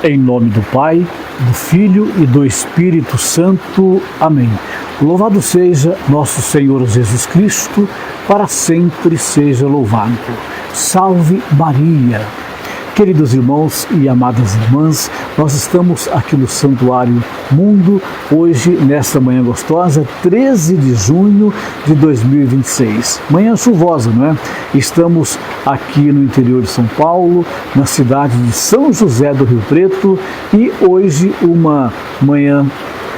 Em nome do Pai, do Filho e do Espírito Santo. Amém. Louvado seja nosso Senhor Jesus Cristo, para sempre seja louvado. Salve Maria! Queridos irmãos e amadas irmãs, nós estamos aqui no Santuário Mundo, hoje, nesta manhã gostosa, 13 de junho de 2026. Manhã chuvosa, não é? Estamos aqui no interior de São Paulo, na cidade de São José do Rio Preto, e hoje uma manhã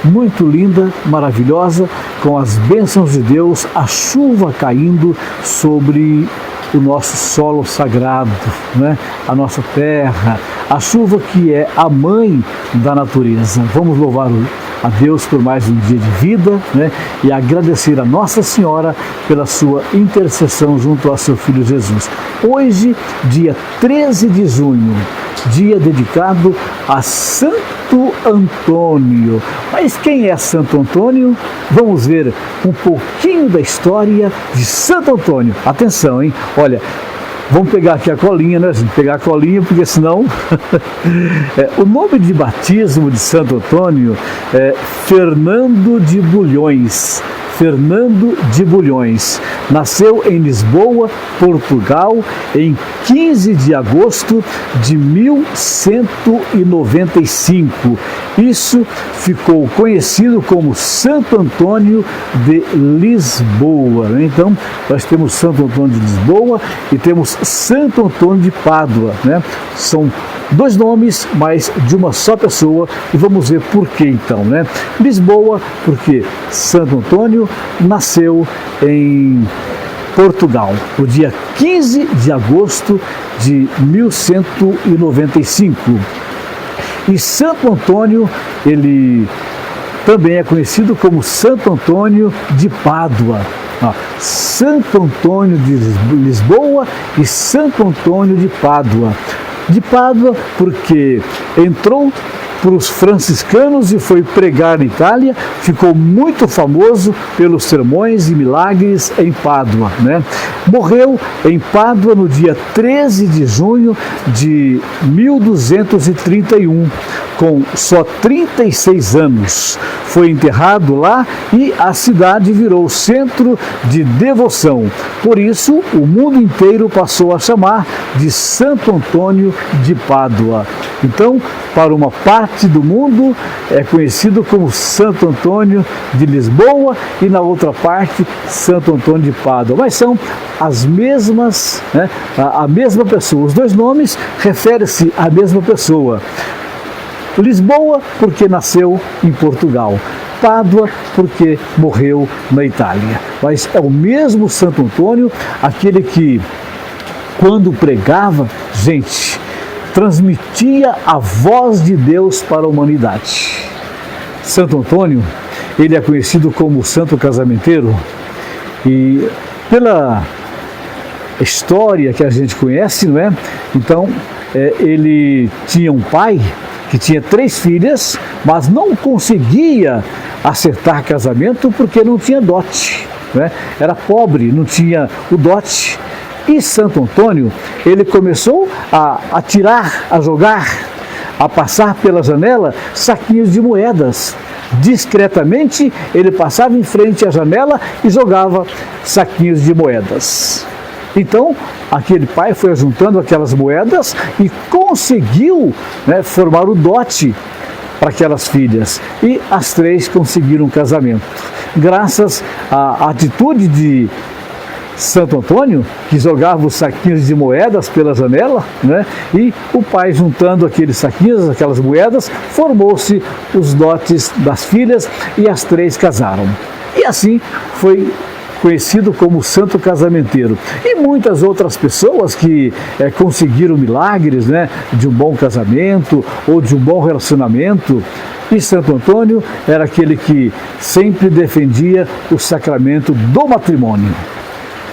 muito linda, maravilhosa, com as bênçãos de Deus, a chuva caindo sobre o nosso solo sagrado, né? A nossa terra, a chuva que é a mãe da natureza. Vamos louvar a Deus por mais um dia de vida, né? E agradecer a Nossa Senhora pela sua intercessão junto ao seu Filho Jesus. Hoje, dia 13 de junho, dia dedicado a Santo Antônio. Mas quem é Santo Antônio? Vamos ver um pouquinho da história de Santo Antônio. Atenção, hein? Olha, vamos pegar aqui a colinha, né, gente? Pegar a colinha, porque senão... O nome de batismo de Santo Antônio é Fernando de Bulhões. Fernando de Bulhões. Nasceu em Lisboa, Portugal, em 15 de agosto de 1195. Isso ficou conhecido como Santo Antônio de Lisboa. Então, nós temos Santo Antônio de Lisboa e temos Santo Antônio de Pádua, né? São dois nomes, mas de uma só pessoa, e vamos ver por que então, né? Lisboa, porque Santo Antônio nasceu em Portugal, no dia 15 de agosto de 1195. E Santo Antônio, ele também é conhecido como Santo Antônio de Pádua. Santo Antônio de Lisboa e Santo Antônio de Pádua. De Pádua porque entrou para os franciscanos e foi pregar na Itália, ficou muito famoso pelos sermões e milagres em Pádua, né? Morreu em Pádua no dia 13 de junho de 1231, com só 36 anos. Foi enterrado lá e a cidade virou centro de devoção. Por isso, o mundo inteiro passou a chamar de Santo Antônio de Pádua. Então, para uma parte do mundo, é conhecido como Santo Antônio de Lisboa e na outra parte, Santo Antônio de Pádua. Mas são as mesmas, né? A mesma pessoa. Os dois nomes referem-se à mesma pessoa. Lisboa, porque nasceu em Portugal. Pádua, porque morreu na Itália. Mas é o mesmo Santo Antônio, aquele que, quando pregava, gente, transmitia a voz de Deus para a humanidade. Santo Antônio, ele é conhecido como Santo Casamenteiro, e pela história que a gente conhece, não é? Então, ele tinha um pai que tinha 3 filhas, mas não conseguia acertar casamento porque não tinha dote, né? Era pobre, não tinha o dote. E Santo Antônio, ele começou a tirar, a jogar, a passar pela janela saquinhos de moedas. Discretamente, ele passava em frente à janela e jogava saquinhos de moedas. Então, aquele pai foi juntando aquelas moedas e conseguiu, né, formar o dote para aquelas filhas. E as 3 conseguiram um casamento. Graças à atitude de Santo Antônio, que jogava os saquinhos de moedas pela janela, né? E o pai, juntando aqueles saquinhos, aquelas moedas, formou-se os dotes das filhas e as 3 casaram. E assim foi conhecido como Santo Casamenteiro. E muitas outras pessoas que conseguiram milagres, né, de um bom casamento ou de um bom relacionamento. E Santo Antônio era aquele que sempre defendia o sacramento do matrimônio.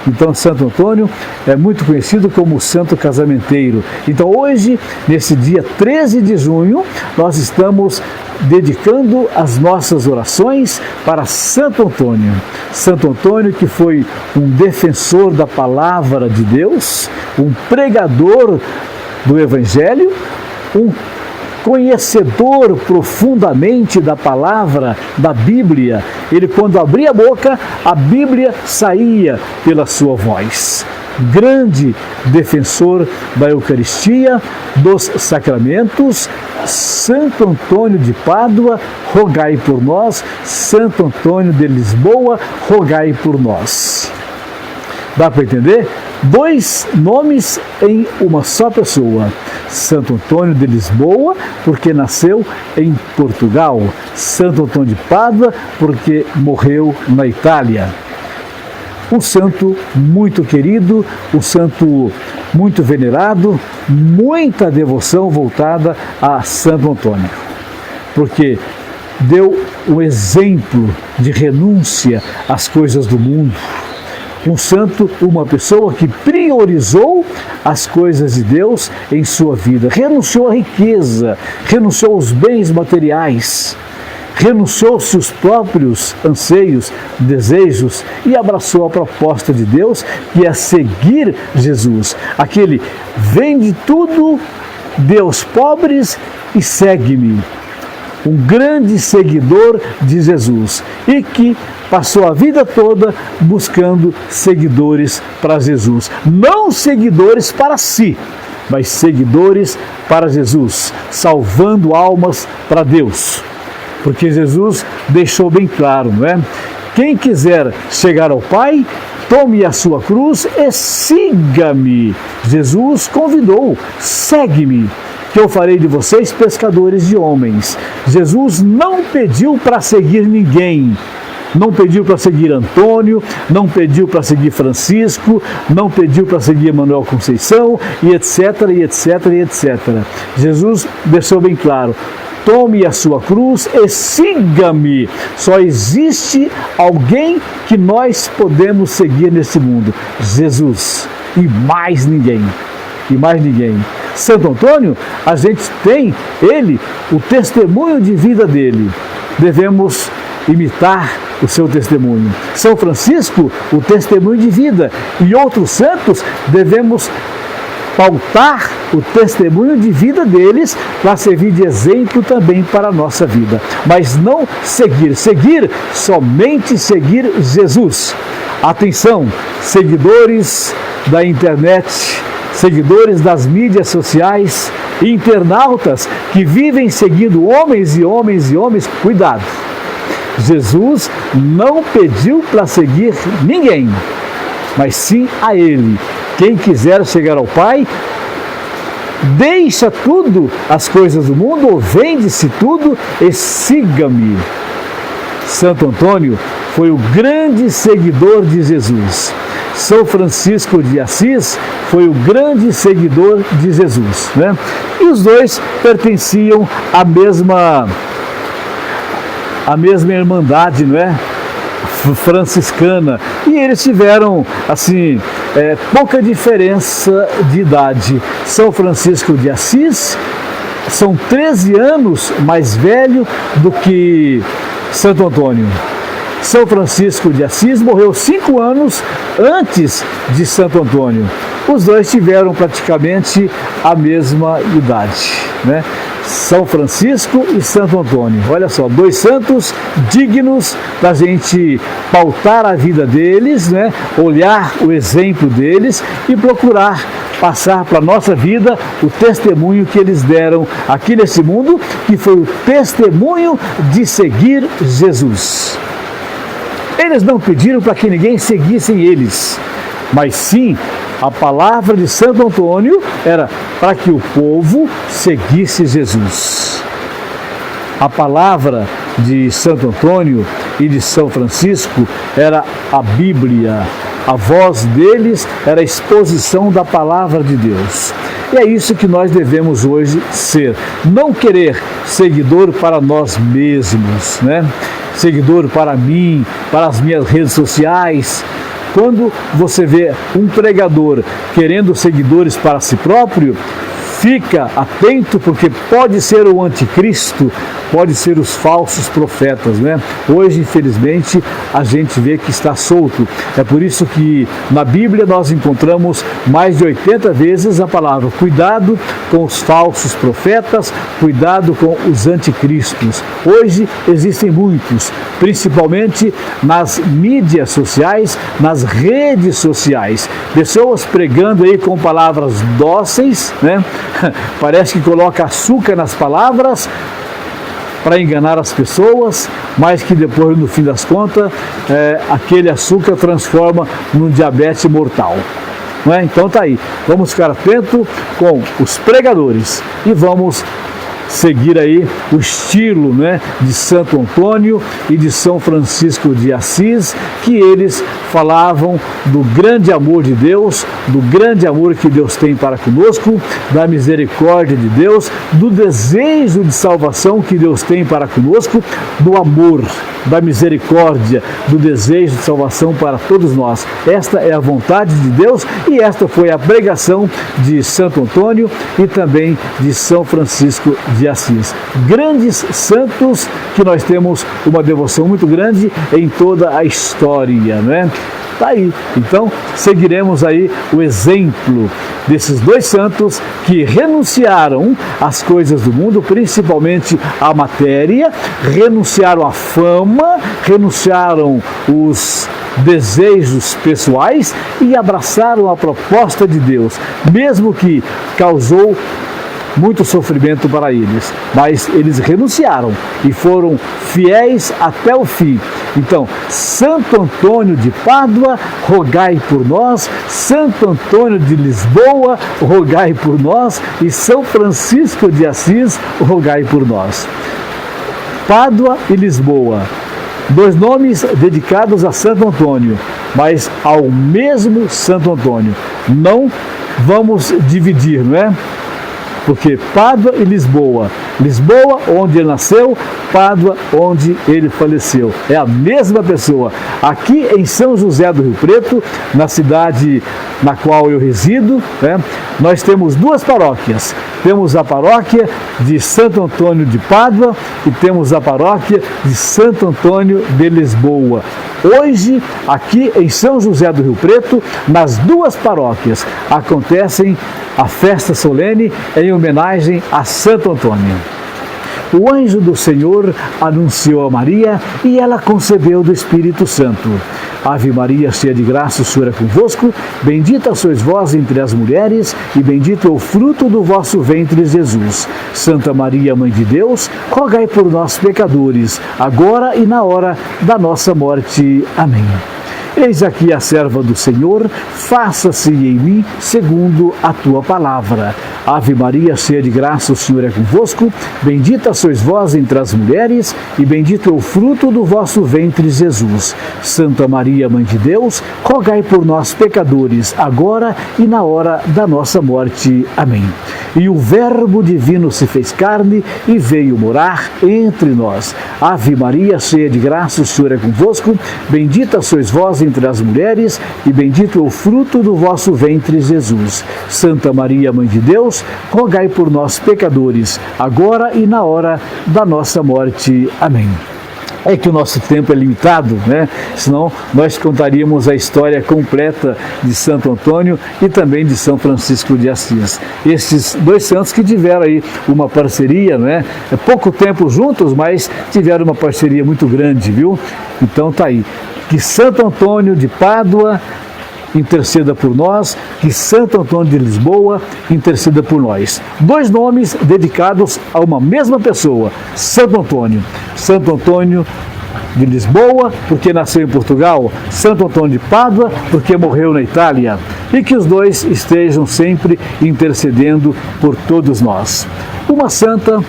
Então, Santo Antônio é muito conhecido como Santo Casamenteiro. Então, hoje, nesse dia 13 de junho, nós estamos dedicando as nossas orações para Santo Antônio. Santo Antônio, que foi um defensor da palavra de Deus, um pregador do Evangelho, um conhecedor profundamente da palavra, da Bíblia. Ele, quando abria a boca, a Bíblia saía pela sua voz. Grande defensor da Eucaristia, dos sacramentos, Santo Antônio de Pádua, rogai por nós. Santo Antônio de Lisboa, rogai por nós. Dá para entender? Dois nomes em uma só pessoa. Santo Antônio de Lisboa, porque nasceu em Portugal. Santo Antônio de Pádua, porque morreu na Itália. Um santo muito querido, um santo muito venerado, muita devoção voltada a Santo Antônio, porque deu um exemplo de renúncia às coisas do mundo. Um santo, uma pessoa que priorizou as coisas de Deus em sua vida, renunciou à riqueza, renunciou aos bens materiais, renunciou aos seus próprios anseios, desejos e abraçou a proposta de Deus, que é seguir Jesus. Aquele vende tudo, dê aos pobres e segue-me. Um grande seguidor de Jesus e que passou a vida toda buscando seguidores para Jesus. Não seguidores para si, mas seguidores para Jesus, salvando almas para Deus. Porque Jesus deixou bem claro, não é? Quem quiser chegar ao Pai, tome a sua cruz e siga-me. Jesus convidou, segue-me, que eu farei de vocês pescadores de homens. Jesus não pediu para seguir ninguém. Não pediu para seguir Antônio, não pediu para seguir Francisco, não pediu para seguir Manuel Conceição, e etc, e etc, e etc. Jesus deixou bem claro: tome a sua cruz e siga-me. Só existe alguém que nós podemos seguir nesse mundo: Jesus, e mais ninguém. E mais ninguém. Santo Antônio, a gente tem ele, o testemunho de vida dele. Devemos imitar o seu testemunho. São Francisco, o testemunho de vida. E outros santos, devemos pautar o testemunho de vida deles para servir de exemplo também para a nossa vida. Mas não seguir, somente seguir Jesus. Atenção, seguidores da internet, seguidores das mídias sociais, internautas que vivem seguindo homens e homens e homens, cuidado. Jesus não pediu para seguir ninguém, mas sim a Ele. Quem quiser chegar ao Pai, deixa tudo as coisas do mundo, ou vende-se tudo e siga-me. Santo Antônio foi o grande seguidor de Jesus. São Francisco de Assis foi o grande seguidor de Jesus, né? E os dois pertenciam à mesma irmandade, não é? Franciscana. E eles tiveram, assim, pouca diferença de idade. São Francisco de Assis são 13 anos mais velho do que Santo Antônio. São Francisco de Assis morreu 5 anos antes de Santo Antônio. Os dois tiveram praticamente a mesma idade, né? São Francisco e Santo Antônio. Olha só, dois santos dignos da gente pautar a vida deles, né? Olhar o exemplo deles e procurar passar para a nossa vida o testemunho que eles deram aqui nesse mundo, que foi o testemunho de seguir Jesus. Eles não pediram para que ninguém seguisse eles, mas sim, a palavra de Santo Antônio era para que o povo seguisse Jesus. A palavra de Santo Antônio e de São Francisco era a Bíblia. A voz deles era a exposição da palavra de Deus. E é isso que nós devemos hoje ser. Não querer seguidor para nós mesmos, né? Seguidor para mim, para as minhas redes sociais. Quando você vê um pregador querendo seguidores para si próprio, fica atento, porque pode ser o anticristo, pode ser os falsos profetas, né? Hoje, infelizmente, a gente vê que está solto. É por isso que na Bíblia nós encontramos mais de 80 vezes a palavra cuidado com os falsos profetas, cuidado com os anticristos. Hoje existem muitos, principalmente nas mídias sociais, nas redes sociais, pessoas pregando aí com palavras dóceis, né? Parece que coloca açúcar nas palavras para enganar as pessoas, mas que depois, no fim das contas, aquele açúcar transforma num diabetes mortal. Não é? Então tá aí, vamos ficar atento com os pregadores e vamos seguir aí o estilo, né, de Santo Antônio e de São Francisco de Assis, que eles falavam do grande amor de Deus, do grande amor que Deus tem para conosco, da misericórdia de Deus, do desejo de salvação que Deus tem para conosco, do amor, da misericórdia, do desejo de salvação para todos nós. Esta é a vontade de Deus e esta foi a pregação de Santo Antônio e também de São Francisco de Assis. Grandes santos que nós temos uma devoção muito grande em toda a história, né? Tá aí. Então, seguiremos aí o exemplo desses dois santos que renunciaram às coisas do mundo, principalmente à matéria, renunciaram à fama, renunciaram os desejos pessoais e abraçaram a proposta de Deus, mesmo que causou muito sofrimento para eles, mas eles renunciaram e foram fiéis até o fim. Então, Santo Antônio de Pádua, rogai por nós, Santo Antônio de Lisboa, rogai por nós, e São Francisco de Assis, rogai por nós. Pádua e Lisboa, dois nomes dedicados a Santo Antônio, mas ao mesmo Santo Antônio. Não vamos dividir, não é? Porque Pádua e Lisboa, Lisboa onde ele nasceu, Pádua onde ele faleceu, é a mesma pessoa. Aqui em São José do Rio Preto, na cidade na qual eu resido, né, nós temos duas paróquias. Temos a paróquia de Santo Antônio de Pádua e temos a paróquia de Santo Antônio de Lisboa. Hoje, aqui em São José do Rio Preto, nas duas paróquias, acontecem a festa solene em homenagem a Santo Antônio. O anjo do Senhor anunciou a Maria e ela concebeu do Espírito Santo. Ave Maria, cheia de graça, o Senhor é convosco, bendita sois vós entre as mulheres e bendito é o fruto do vosso ventre, Jesus. Santa Maria, Mãe de Deus, rogai por nós, pecadores, agora e na hora da nossa morte. Amém. Eis aqui a serva do Senhor, faça-se em mim segundo a tua palavra. Ave Maria, cheia de graça, o Senhor é convosco, bendita sois vós entre as mulheres, e bendito é o fruto do vosso ventre, Jesus. Santa Maria, Mãe de Deus, rogai por nós, pecadores, agora e na hora da nossa morte. Amém. E o Verbo divino se fez carne e veio morar entre nós. Ave Maria, cheia de graça, o Senhor é convosco, bendita sois vós entre as mulheres, e bendito é o fruto do vosso ventre, Jesus. Santa Maria, Mãe de Deus, rogai por nós, pecadores, agora e na hora da nossa morte. Amém. É que o nosso tempo é limitado, né? Senão nós contaríamos a história completa de Santo Antônio e também de São Francisco de Assis. Esses dois santos que tiveram aí uma parceria, né? É pouco tempo juntos, mas tiveram uma parceria muito grande, viu? Então tá aí. Que Santo Antônio de Pádua interceda por nós, que Santo Antônio de Lisboa interceda por nós. Dois nomes dedicados a uma mesma pessoa, Santo Antônio. Santo Antônio de Lisboa, porque nasceu em Portugal, Santo Antônio de Pádua, porque morreu na Itália. E que os dois estejam sempre intercedendo por todos nós. Uma santa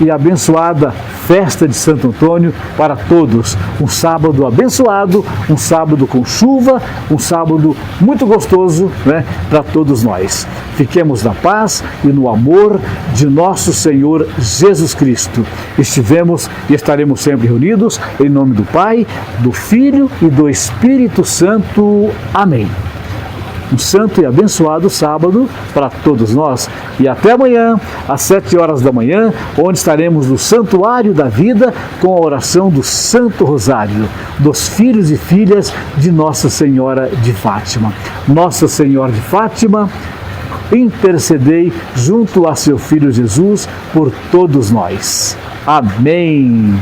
e abençoada festa de Santo Antônio para todos. Um sábado abençoado, um sábado com chuva, um sábado muito gostoso, né, para todos nós. Fiquemos na paz e no amor de nosso Senhor Jesus Cristo. Estivemos e estaremos sempre reunidos em nome do Pai, do Filho e do Espírito Santo. Amém. um santo e abençoado sábado para todos nós. E até amanhã, às 7 horas da manhã, onde estaremos no Santuário da Vida com a oração do Santo Rosário, dos filhos e filhas de Nossa Senhora de Fátima. Nossa Senhora de Fátima, intercedei junto a seu Filho Jesus por todos nós. Amém.